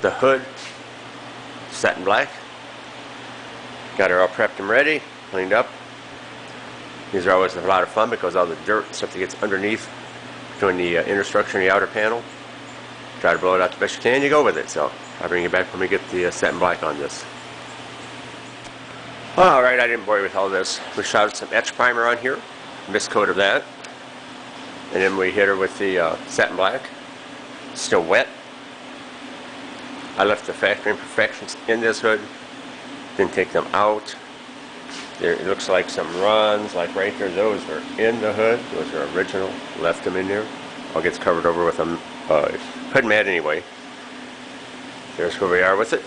the hood satin black. Got her all prepped and ready, cleaned up. These are always a lot of fun because all the dirt and stuff that gets underneath between the inner structure and the outer panel. Try to blow it out the best you can, you go with it. So I'll bring you back when we get the satin black on this. Alright, I didn't bore you with all this. We shot some etch primer on here, mist coat of that. And then we hit her with the satin black. Still wet. I left the factory imperfections in this hood. Didn't take them out. There, it looks like some runs, like right there, those are in the hood. Those are original. Left them in there. All gets covered over with a hood mat anyway. There's where we are with it.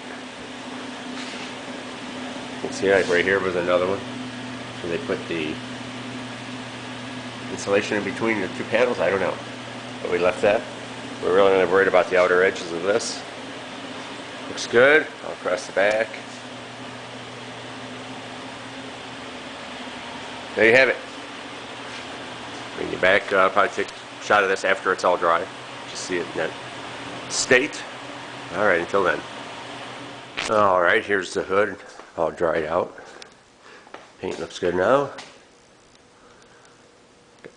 You can see like right here was another one. So they put the insulation in between the two panels. I don't know. But we left that. We're really only worried about the outer edges of this. Looks good. All across the back. There you have it. Bring you back. I'll probably take a shot of this after it's all dry. Just see it in that state. Alright, until then. Alright, here's the hood all dried out. Paint looks good now.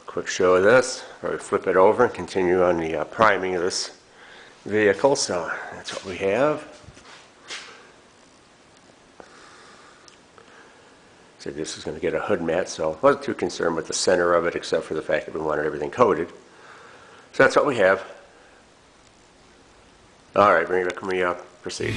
Quick show of this. Probably flip it over and continue on the priming of this vehicle. So that's what we have. So this is going to get a hood mat, so I wasn't too concerned with the center of it except for the fact that we wanted everything coated. So that's what we have. Alright, bring it back when we proceed.